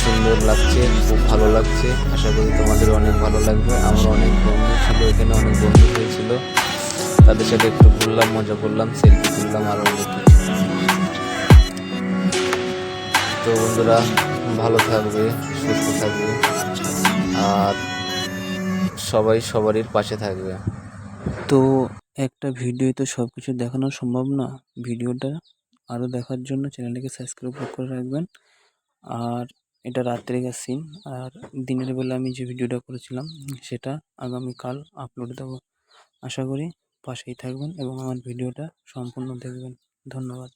সুন্দর লাগছে, খুব ভালো লাগছে। আশা করি তোমাদের অনেক ভালো লাগবে। আমার অনেক বন্ধু ছিল এখানে, অনেক বন্ধু হয়েছিল, তাদের সাথে একটু ঘুরলাম, মজা করলাম, সেলফি তুললাম, আরও অনেক কিছু। তো বন্ধুরা, ভালো থাকবে, সুস্থ থাকবে, আর সবাই সবারই পাশে থাকবে। তো একটা ভিডিওতে সব কিছু দেখানো সম্ভব না। ভিডিওটা আরও দেখার জন্য চ্যানেলটাকে সাবস্ক্রাইব করে রাখবেন। আর এটা রাত্রেকার সিন, আর দিনের বেলা আমি যে ভিডিওটা করেছিলাম সেটা আগামীকাল আপলোড দেবো। আশা করি পাশেই থাকবেন এবং আমার ভিডিওটা সম্পূর্ণ দেখবেন। ধন্যবাদ।